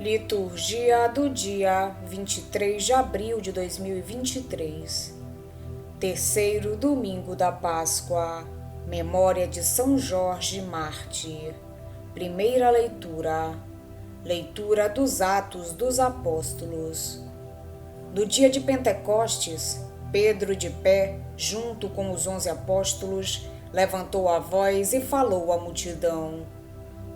Liturgia do dia 23 de abril de 2023. Terceiro domingo da Páscoa. Memória de São Jorge Mártir. Primeira leitura. Leitura dos Atos dos Apóstolos. No dia de Pentecostes, Pedro, de pé, junto com os 11 apóstolos, levantou a voz e falou à multidão: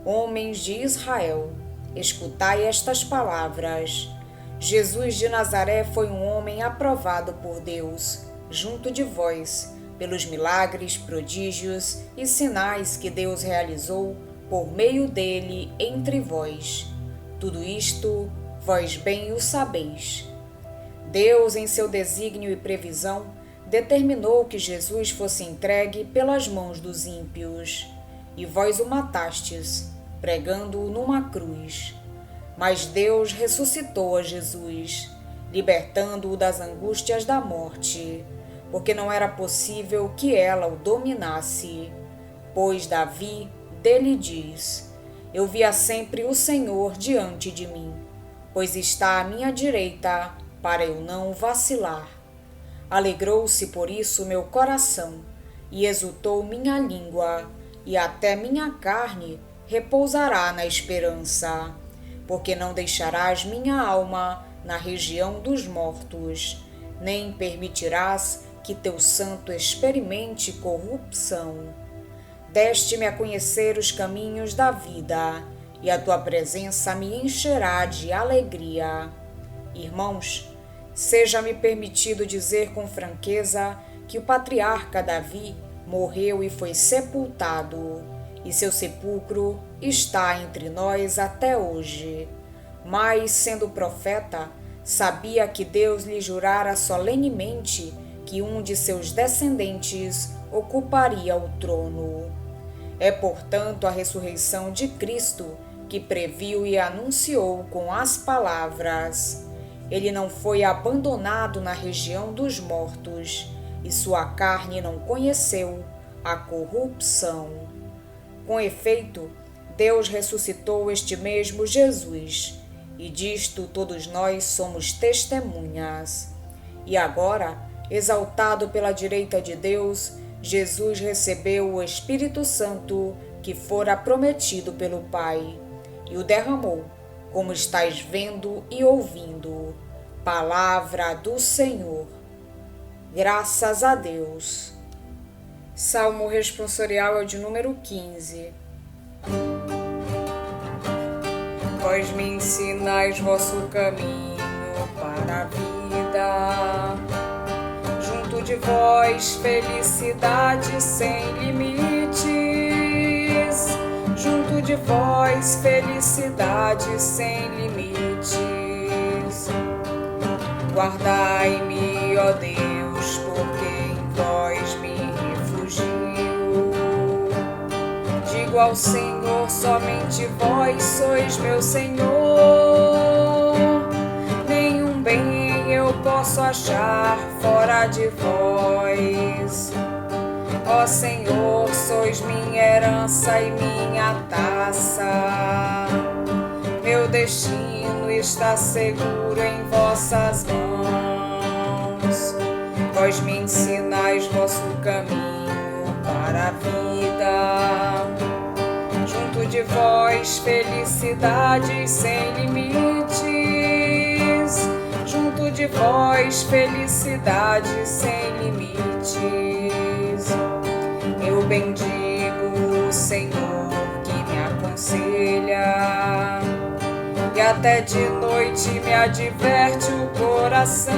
Homens de Israel, escutai estas palavras. Jesus de Nazaré foi um homem aprovado por Deus, junto de vós, pelos milagres, prodígios e sinais que Deus realizou por meio dele entre vós. Tudo isto, vós bem o sabeis. Deus, em seu desígnio e previsão, determinou que Jesus fosse entregue pelas mãos dos ímpios, e vós o matastes, pregando-o numa cruz. Mas Deus ressuscitou a Jesus, libertando-o das angústias da morte, porque não era possível que ela o dominasse. Pois Davi dele diz: Eu via sempre o Senhor diante de mim, pois está à minha direita, para eu não vacilar. Alegrou-se por isso meu coração, e exultou minha língua, e até minha carne repousará na esperança, porque não deixarás minha alma na região dos mortos, nem permitirás que teu santo experimente corrupção. Deste-me a conhecer os caminhos da vida, e a tua presença me encherá de alegria. Irmãos, seja-me permitido dizer com franqueza que o patriarca Davi morreu e foi sepultado, e seu sepulcro está entre nós até hoje. Mas, sendo profeta, sabia que Deus lhe jurara solenemente que um de seus descendentes ocuparia o trono. É, portanto, a ressurreição de Cristo que previu e anunciou com as palavras: Ele não foi abandonado na região dos mortos, e sua carne não conheceu a corrupção. Com efeito, Deus ressuscitou este mesmo Jesus, e disto todos nós somos testemunhas. E agora, exaltado pela direita de Deus, Jesus recebeu o Espírito Santo que fora prometido pelo Pai, e o derramou, como estáis vendo e ouvindo. Palavra do Senhor. Graças a Deus. Salmo responsorial é o de número 15. Vós me ensinais vosso caminho para a vida. Junto de vós felicidade sem limites. Junto de vós felicidade sem limites. Guardai-me, ó Deus, porque em vós me refugio. Digo ao Senhor, somente vós sois meu Senhor. Nenhum bem eu posso achar fora de vós. Ó Senhor, sois minha herança e minha taça. Meu destino está seguro em vossas mãos. Vós me ensinais vosso caminho para a vida. Junto de vós felicidade sem limites. Junto de vós felicidade sem limites. Eu bendigo o Senhor que me aconselha, e até de noite me adverte o coração.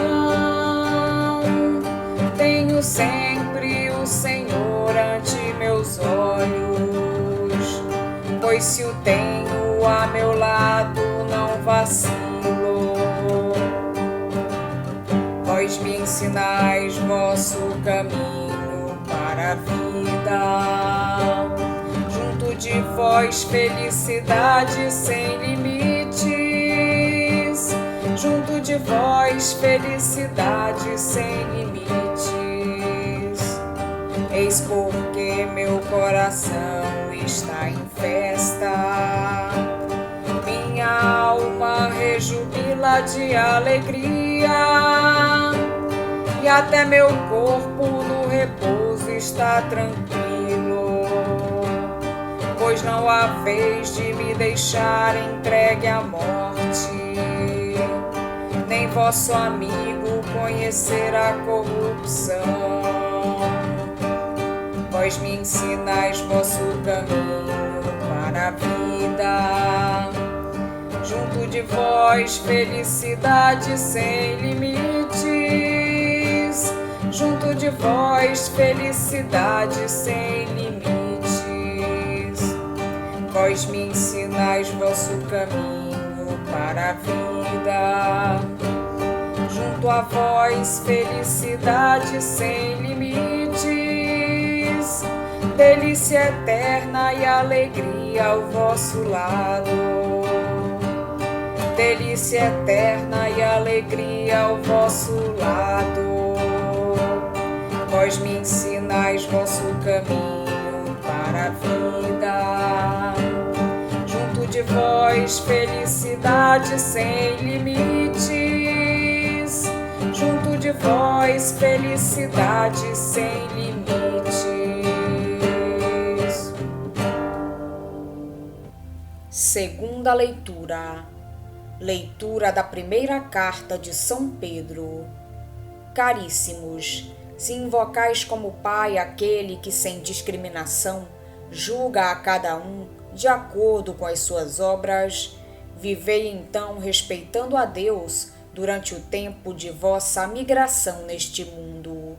Tenho sempre o Senhor ante meus olhos, pois se o tenho a meu lado não vacilo. Vós me ensinais vosso caminho para a vida. Junto de vós felicidade sem limites. Junto de vós felicidade sem limites. Eis porque meu coração está em festa. Minha alma fala de alegria, e até meu corpo no repouso está tranquilo, pois não há vez de me deixar entregue à morte, nem vosso amigo conhecer a corrupção. Vós me ensinais vosso caminho para a vida, junto de vós felicidade sem limites, junto de vós felicidade sem limites. Vós me ensinais vosso caminho para a vida, junto a vós felicidade sem limites, delícia eterna e alegria ao vosso lado, delícia eterna e alegria ao vosso lado. Vós me ensinais vosso caminho para a vida, junto de vós felicidade sem limites, junto de vós felicidade sem limites. Segunda leitura. Leitura da primeira carta de São Pedro. Caríssimos, se invocais como Pai aquele que sem discriminação julga a cada um de acordo com as suas obras, vivei então respeitando a Deus durante o tempo de vossa migração neste mundo.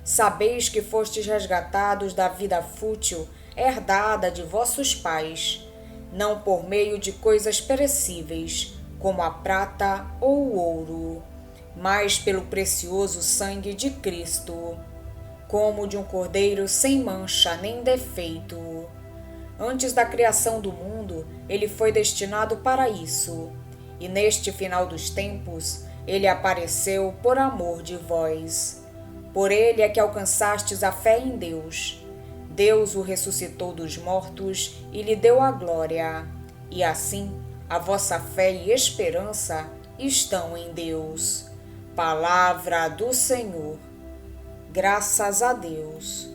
Sabeis que fostes resgatados da vida fútil herdada de vossos pais, não por meio de coisas perecíveis, como a prata ou o ouro, mas pelo precioso sangue de Cristo, como de um cordeiro sem mancha nem defeito. Antes da criação do mundo, ele foi destinado para isso, e neste final dos tempos, ele apareceu por amor de vós. Por ele é que alcançastes a fé em Deus. Deus o ressuscitou dos mortos e lhe deu a glória, e assim a vossa fé e esperança estão em Deus. Palavra do Senhor. Graças a Deus.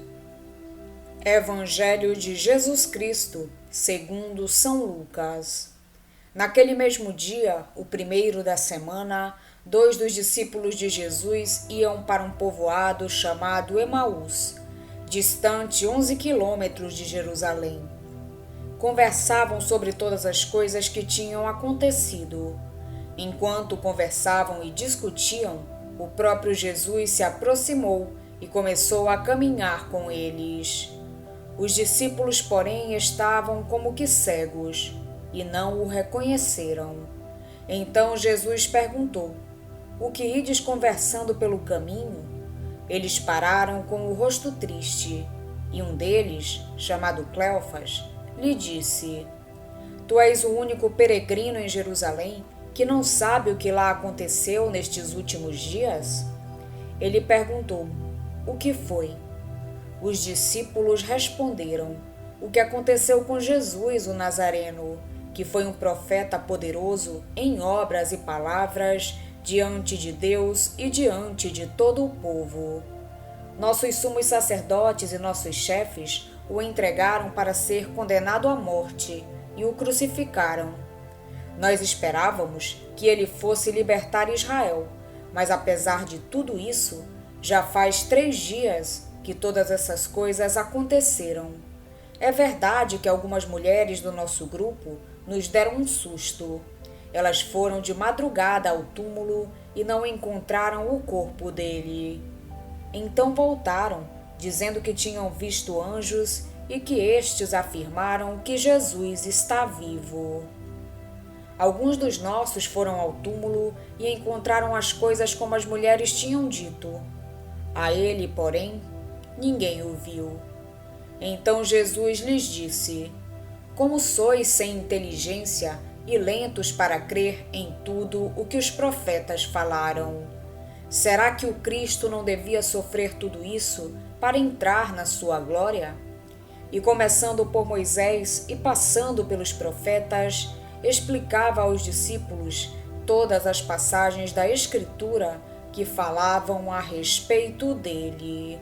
Evangelho de Jesus Cristo, segundo São Lucas. Naquele mesmo dia, o primeiro da semana, 2 dos discípulos de Jesus iam para um povoado chamado Emaús, distante 11 quilômetros de Jerusalém. Conversavam sobre todas as coisas que tinham acontecido. Enquanto conversavam e discutiam, o próprio Jesus se aproximou e começou a caminhar com eles. Os discípulos, porém, estavam como que cegos e não o reconheceram. Então Jesus perguntou: o que ides conversando pelo caminho? Eles pararam com o rosto triste, e um deles, chamado Cleofas, lhe disse: Tu és o único peregrino em Jerusalém que não sabe o que lá aconteceu nestes últimos dias? Ele perguntou: o que foi? Os discípulos responderam: o que aconteceu com Jesus, o Nazareno, que foi um profeta poderoso em obras e palavras diante de Deus e diante de todo o povo. Nossos sumos sacerdotes e nossos chefes o entregaram para ser condenado à morte e o crucificaram. Nós esperávamos que ele fosse libertar Israel, mas apesar de tudo isso, já faz 3 dias que todas essas coisas aconteceram. É verdade que algumas mulheres do nosso grupo nos deram um susto. Elas foram de madrugada ao túmulo e não encontraram o corpo dele. Então voltaram, dizendo que tinham visto anjos e que estes afirmaram que Jesus está vivo. Alguns dos nossos foram ao túmulo e encontraram as coisas como as mulheres tinham dito. A ele, porém, ninguém o viu. Então Jesus lhes disse: como sois sem inteligência e lentos para crer em tudo o que os profetas falaram? Será que o Cristo não devia sofrer tudo isso para entrar na sua glória? E começando por Moisés e passando pelos profetas, explicava aos discípulos todas as passagens da Escritura que falavam a respeito dele.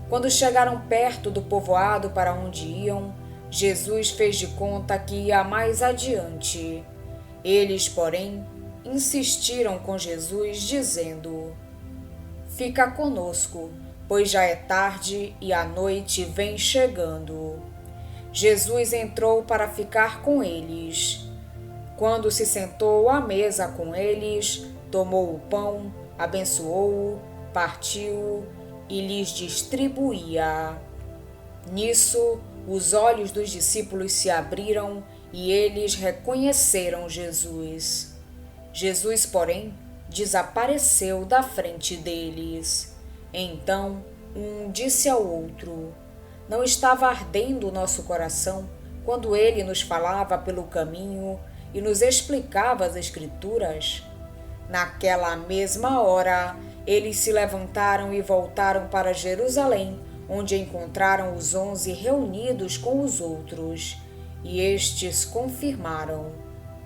Quando chegaram perto do povoado para onde iam, Jesus fez de conta que ia mais adiante. Eles, porém, insistiram com Jesus, dizendo: "Fica conosco, pois já é tarde e a noite vem chegando." Jesus entrou para ficar com eles. Quando se sentou à mesa com eles, tomou o pão, abençoou-o, partiu-o e lhes distribuía. Nisso, os olhos dos discípulos se abriram e eles reconheceram Jesus. Jesus, porém, desapareceu da frente deles. Então, um disse ao outro: "Não estava ardendo o nosso coração quando ele nos falava pelo caminho e nos explicava as Escrituras?" Naquela mesma hora, eles se levantaram e voltaram para Jerusalém, onde encontraram os 11 reunidos com os outros. E estes confirmaram: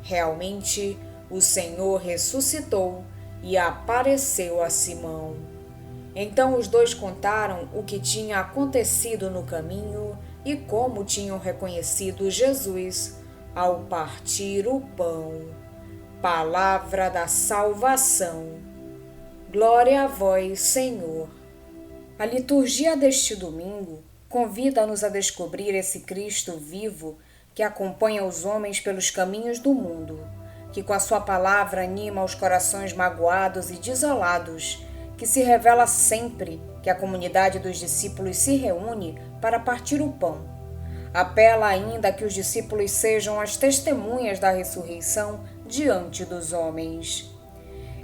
realmente, o Senhor ressuscitou e apareceu a Simão. Então os dois contaram o que tinha acontecido no caminho e como tinham reconhecido Jesus ao partir o pão. Palavra da salvação. Glória a vós, Senhor. A liturgia deste domingo convida-nos a descobrir esse Cristo vivo que acompanha os homens pelos caminhos do mundo, que com a sua palavra anima os corações magoados e desolados, que se revela sempre que a comunidade dos discípulos se reúne para partir o pão. Apela ainda a que os discípulos sejam as testemunhas da ressurreição diante dos homens.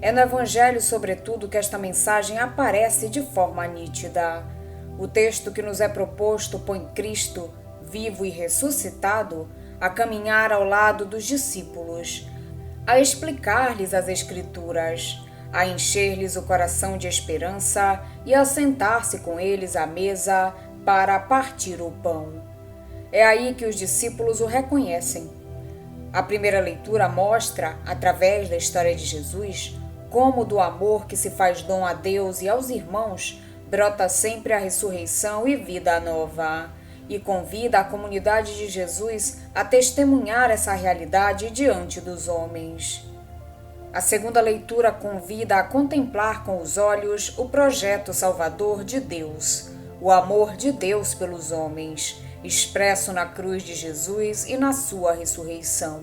É no Evangelho, sobretudo, que esta mensagem aparece de forma nítida. O texto que nos é proposto põe Cristo, vivo e ressuscitado, a caminhar ao lado dos discípulos, a explicar-lhes as Escrituras, a encher-lhes o coração de esperança e a sentar-se com eles à mesa para partir o pão. É aí que os discípulos o reconhecem. A primeira leitura mostra, através da história de Jesus, como do amor que se faz dom a Deus e aos irmãos brota sempre a ressurreição e vida nova, e convida a comunidade de Jesus a testemunhar essa realidade diante dos homens. A segunda leitura convida a contemplar com os olhos o projeto salvador de Deus, o amor de Deus pelos homens, expresso na cruz de Jesus e na sua ressurreição.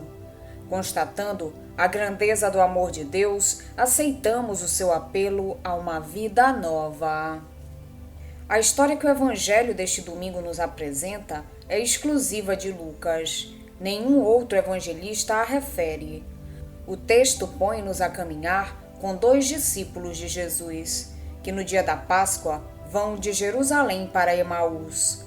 Constatando a grandeza do amor de Deus, aceitamos o seu apelo a uma vida nova. A história que o Evangelho deste domingo nos apresenta é exclusiva de Lucas. Nenhum outro evangelista a refere. O texto põe-nos a caminhar com 2 discípulos de Jesus, que no dia da Páscoa vão de Jerusalém para Emaús.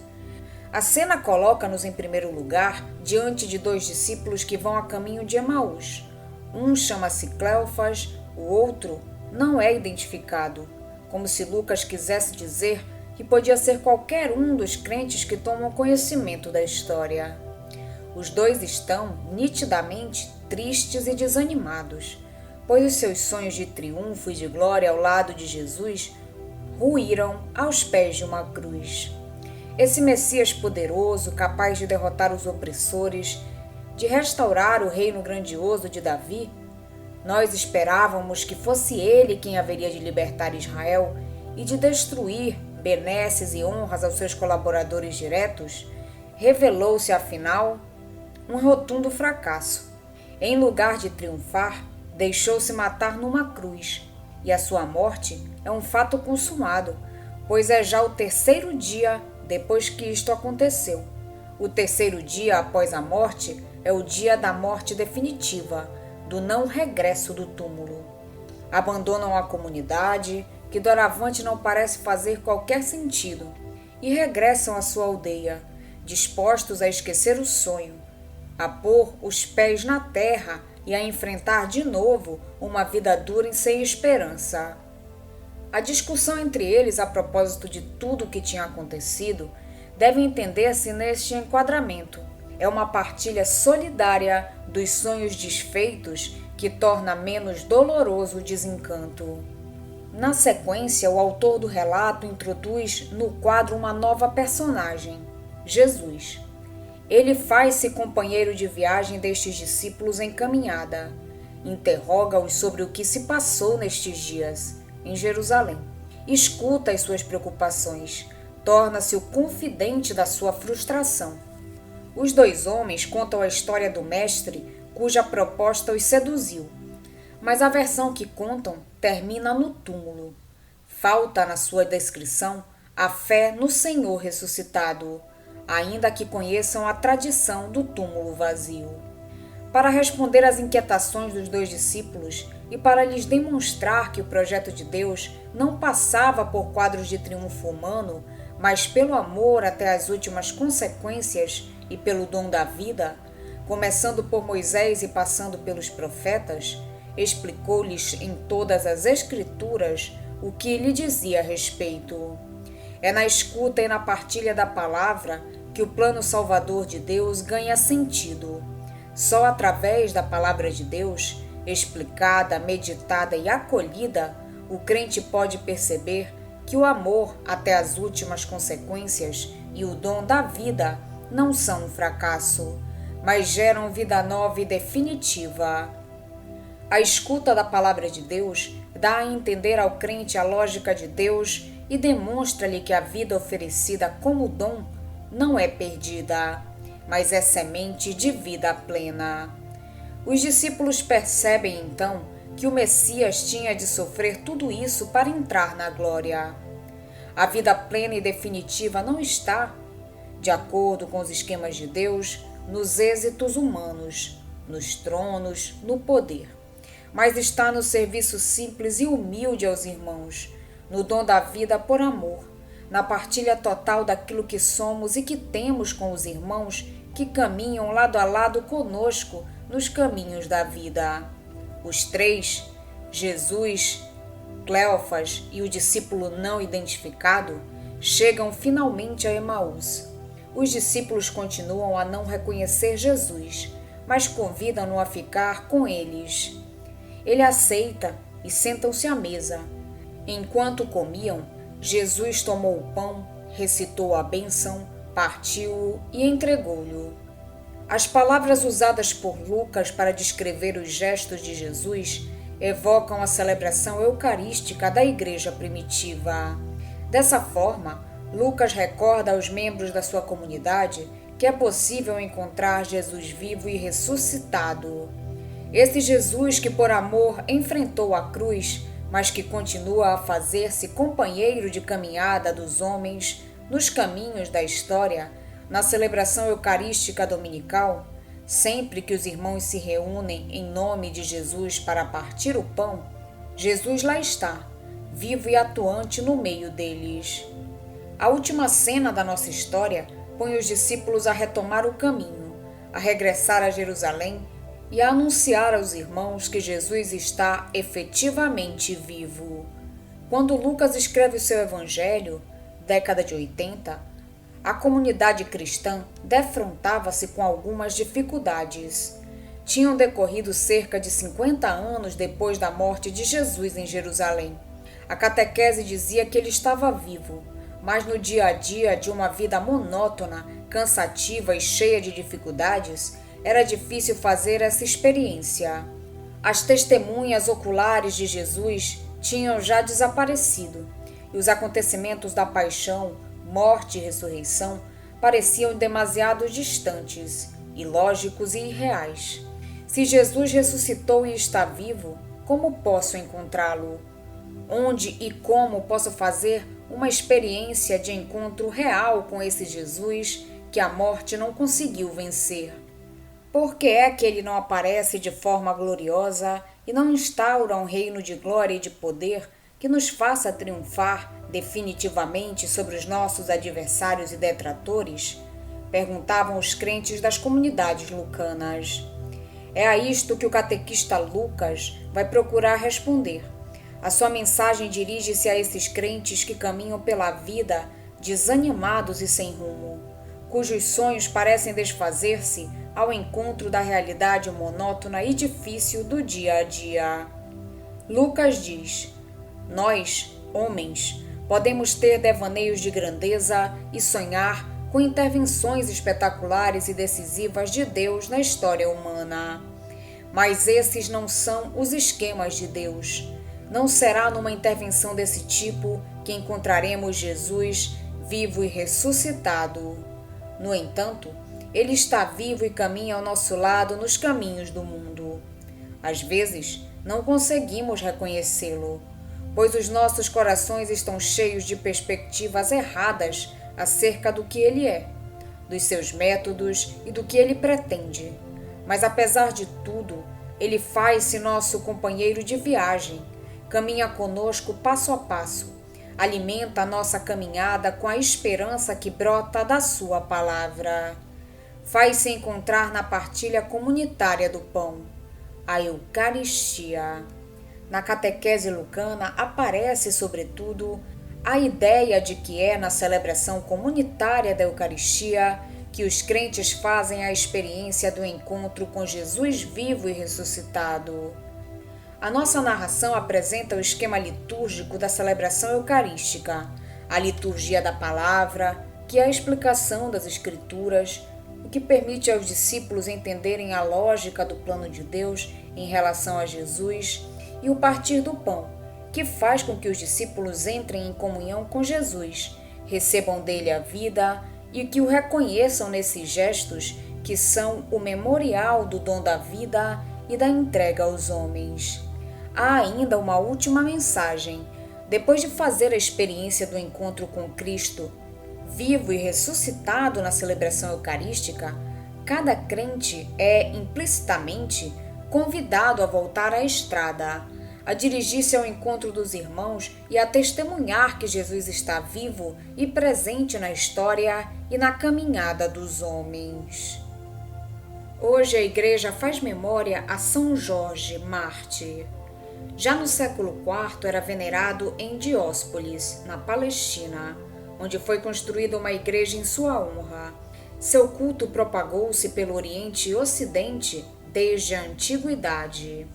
A cena coloca-nos em primeiro lugar diante de 2 discípulos que vão a caminho de Emaús. Um chama-se Cleofas, o outro não é identificado, como se Lucas quisesse dizer que podia ser qualquer um dos crentes que tomam conhecimento da história. Os 2 estão, nitidamente, tristes e desanimados, pois os seus sonhos de triunfo e de glória ao lado de Jesus ruíram aos pés de uma cruz. Esse Messias poderoso, capaz de derrotar os opressores, de restaurar o reino grandioso de Davi, nós esperávamos que fosse ele quem haveria de libertar Israel e de destruir benesses e honras aos seus colaboradores diretos, revelou-se, afinal, um rotundo fracasso. Em lugar de triunfar, deixou-se matar numa cruz, e a sua morte é um fato consumado, pois é já o 3º dia depois que isto aconteceu. O 3º dia após a morte é o dia da morte definitiva, do não regresso do túmulo. Abandonam a comunidade, que doravante não parece fazer qualquer sentido, e regressam à sua aldeia, dispostos a esquecer o sonho, a pôr os pés na terra e a enfrentar de novo uma vida dura e sem esperança. A discussão entre eles a propósito de tudo o que tinha acontecido deve entender-se neste enquadramento. É uma partilha solidária dos sonhos desfeitos que torna menos doloroso o desencanto. Na sequência, o autor do relato introduz no quadro uma nova personagem, Jesus. Ele faz-se companheiro de viagem destes discípulos em caminhada. Interroga-os sobre o que se passou nestes dias, em Jerusalém. Escuta as suas preocupações. Torna-se o confidente da sua frustração. Os dois homens contam a história do mestre, cuja proposta os seduziu. Mas a versão que contam termina no túmulo. Falta na sua descrição a fé no Senhor ressuscitado, ainda que conheçam a tradição do túmulo vazio. Para responder às inquietações dos dois discípulos e para lhes demonstrar que o projeto de Deus não passava por quadros de triunfo humano, mas pelo amor até as últimas consequências e pelo dom da vida, começando por Moisés e passando pelos profetas, explicou-lhes em todas as Escrituras o que lhe dizia a respeito. É na escuta e na partilha da palavra que o plano salvador de Deus ganha sentido. Só através da palavra de Deus, explicada, meditada e acolhida, o crente pode perceber que o amor até as últimas consequências e o dom da vida não são um fracasso, mas geram vida nova e definitiva. A escuta da palavra de Deus dá a entender ao crente a lógica de Deus e demonstra-lhe que a vida oferecida como dom não é perdida, mas é semente de vida plena. Os discípulos percebem então que o Messias tinha de sofrer tudo isso para entrar na glória. A vida plena e definitiva não está, de acordo com os esquemas de Deus, nos êxitos humanos, nos tronos, no poder, mas está no serviço simples e humilde aos irmãos, no dom da vida por amor, na partilha total daquilo que somos e que temos com os irmãos que caminham lado a lado conosco nos caminhos da vida. Os três, Jesus, Cleofas e o discípulo não identificado, chegam finalmente a Emaús. Os discípulos continuam a não reconhecer Jesus, mas convidam-no a ficar com eles. Ele aceita e sentam-se à mesa. Enquanto comiam, Jesus tomou o pão, recitou a bênção, partiu-o e entregou-lhe. As palavras usadas por Lucas para descrever os gestos de Jesus evocam a celebração eucarística da igreja primitiva. Dessa forma, Lucas recorda aos membros da sua comunidade que é possível encontrar Jesus vivo e ressuscitado. Esse Jesus que por amor enfrentou a cruz, mas que continua a fazer-se companheiro de caminhada dos homens nos caminhos da história, na celebração eucarística dominical, sempre que os irmãos se reúnem em nome de Jesus para partir o pão, Jesus lá está, vivo e atuante no meio deles. A última cena da nossa história põe os discípulos a retomar o caminho, a regressar a Jerusalém e a anunciar aos irmãos que Jesus está efetivamente vivo. Quando Lucas escreve o seu evangelho, década de 80, a comunidade cristã defrontava-se com algumas dificuldades. Tinham decorrido cerca de 50 anos depois da morte de Jesus em Jerusalém. A catequese dizia que ele estava vivo, mas no dia a dia de uma vida monótona, cansativa e cheia de dificuldades, era difícil fazer essa experiência. As testemunhas oculares de Jesus tinham já desaparecido, e os acontecimentos da paixão, morte e ressurreição pareciam demasiado distantes, ilógicos e irreais. Se Jesus ressuscitou e está vivo, como posso encontrá-lo? Onde e como posso fazer uma experiência de encontro real com esse Jesus que a morte não conseguiu vencer? Por que é que ele não aparece de forma gloriosa e não instaura um reino de glória e de poder que nos faça triunfar definitivamente sobre os nossos adversários e detratores? Perguntavam os crentes das comunidades lucanas. É a isto que o catequista Lucas vai procurar responder. A sua mensagem dirige-se a esses crentes que caminham pela vida desanimados e sem rumo, cujos sonhos parecem desfazer-se ao encontro da realidade monótona e difícil do dia a dia. Lucas diz: nós, homens, podemos ter devaneios de grandeza e sonhar com intervenções espetaculares e decisivas de Deus na história humana. Mas esses não são os esquemas de Deus. Não será numa intervenção desse tipo que encontraremos Jesus vivo e ressuscitado. No entanto, Ele está vivo e caminha ao nosso lado nos caminhos do mundo. Às vezes, não conseguimos reconhecê-lo, pois os nossos corações estão cheios de perspectivas erradas acerca do que Ele é, dos seus métodos e do que Ele pretende. Mas apesar de tudo, Ele faz-se nosso companheiro de viagem, caminha conosco passo a passo, alimenta a nossa caminhada com a esperança que brota da Sua palavra. Faz-se encontrar na partilha comunitária do pão, a Eucaristia. Na catequese lucana aparece, sobretudo, a ideia de que é na celebração comunitária da Eucaristia que os crentes fazem a experiência do encontro com Jesus vivo e ressuscitado. A nossa narração apresenta o esquema litúrgico da celebração eucarística, a liturgia da palavra, que é a explicação das Escrituras, o que permite aos discípulos entenderem a lógica do plano de Deus em relação a Jesus, e o partir do pão, que faz com que os discípulos entrem em comunhão com Jesus, recebam dele a vida e que o reconheçam nesses gestos que são o memorial do dom da vida e da entrega aos homens. Há ainda uma última mensagem. Depois de fazer a experiência do encontro com Cristo, vivo e ressuscitado na celebração eucarística, cada crente é implicitamente convidado a voltar à estrada, a dirigir-se ao encontro dos irmãos e a testemunhar que Jesus está vivo e presente na história e na caminhada dos homens. Hoje a Igreja faz memória a São Jorge, mártir. Já no século IV era venerado em Dióspolis, na Palestina, onde foi construída uma igreja em sua honra. Seu culto propagou-se pelo Oriente e Ocidente desde a antiguidade.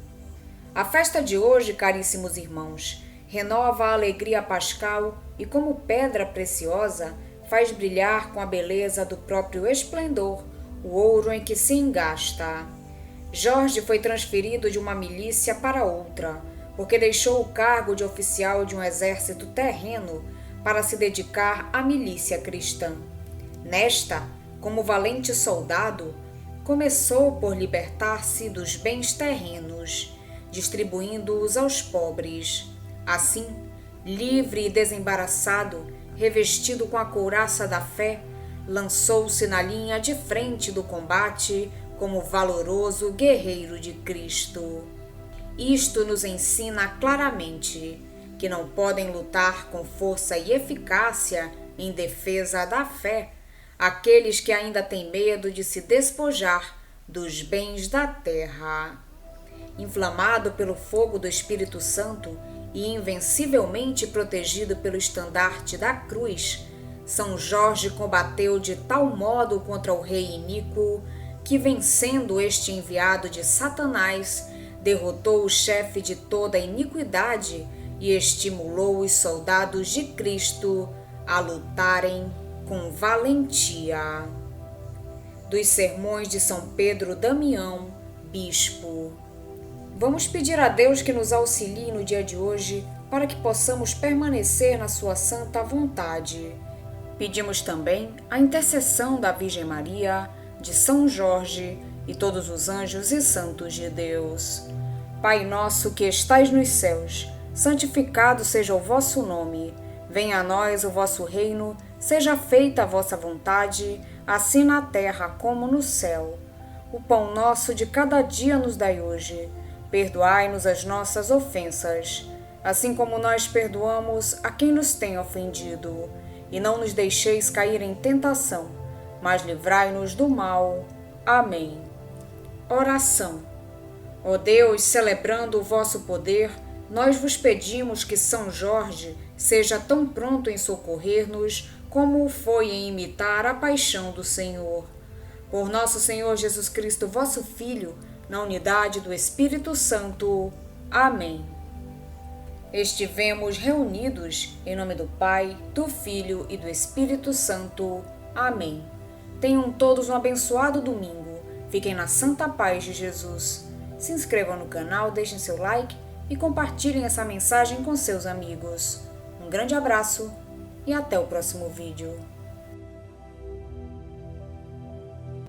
A festa de hoje, caríssimos irmãos, renova a alegria pascal e, como pedra preciosa, faz brilhar com a beleza do próprio esplendor o ouro em que se engasta. Jorge foi transferido de uma milícia para outra, porque deixou o cargo de oficial de um exército terreno para se dedicar à milícia cristã. Nesta, como valente soldado, começou por libertar-se dos bens terrenos, distribuindo-os aos pobres. Assim, livre e desembaraçado, revestido com a couraça da fé, lançou-se na linha de frente do combate como valoroso guerreiro de Cristo. Isto nos ensina claramente que não podem lutar com força e eficácia em defesa da fé aqueles que ainda têm medo de se despojar dos bens da terra. Inflamado pelo fogo do Espírito Santo e invencivelmente protegido pelo estandarte da cruz, São Jorge combateu de tal modo contra o rei iníquo que, vencendo este enviado de Satanás, derrotou o chefe de toda a iniquidade e estimulou os soldados de Cristo a lutarem com valentia. Dos Sermões de São Pedro Damião, Bispo. Vamos pedir a Deus que nos auxilie no dia de hoje para que possamos permanecer na sua santa vontade. Pedimos também a intercessão da Virgem Maria, de São Jorge e todos os anjos e santos de Deus. Pai nosso que estais nos céus, santificado seja o vosso nome. Venha a nós o vosso reino, seja feita a vossa vontade, assim na terra como no céu. O pão nosso de cada dia nos dai hoje. Perdoai-nos as nossas ofensas, assim como nós perdoamos a quem nos tem ofendido. E não nos deixeis cair em tentação, mas livrai-nos do mal. Amém. Oração. Ó Deus, celebrando o vosso poder, nós vos pedimos que São Jorge seja tão pronto em socorrer-nos como o foi em imitar a paixão do Senhor. Por nosso Senhor Jesus Cristo, vosso Filho, na unidade do Espírito Santo. Amém. Estivemos reunidos em nome do Pai, do Filho e do Espírito Santo. Amém. Tenham todos um abençoado domingo. Fiquem na santa paz de Jesus. Se inscrevam no canal, deixem seu like e compartilhem essa mensagem com seus amigos. Um grande abraço e até o próximo vídeo.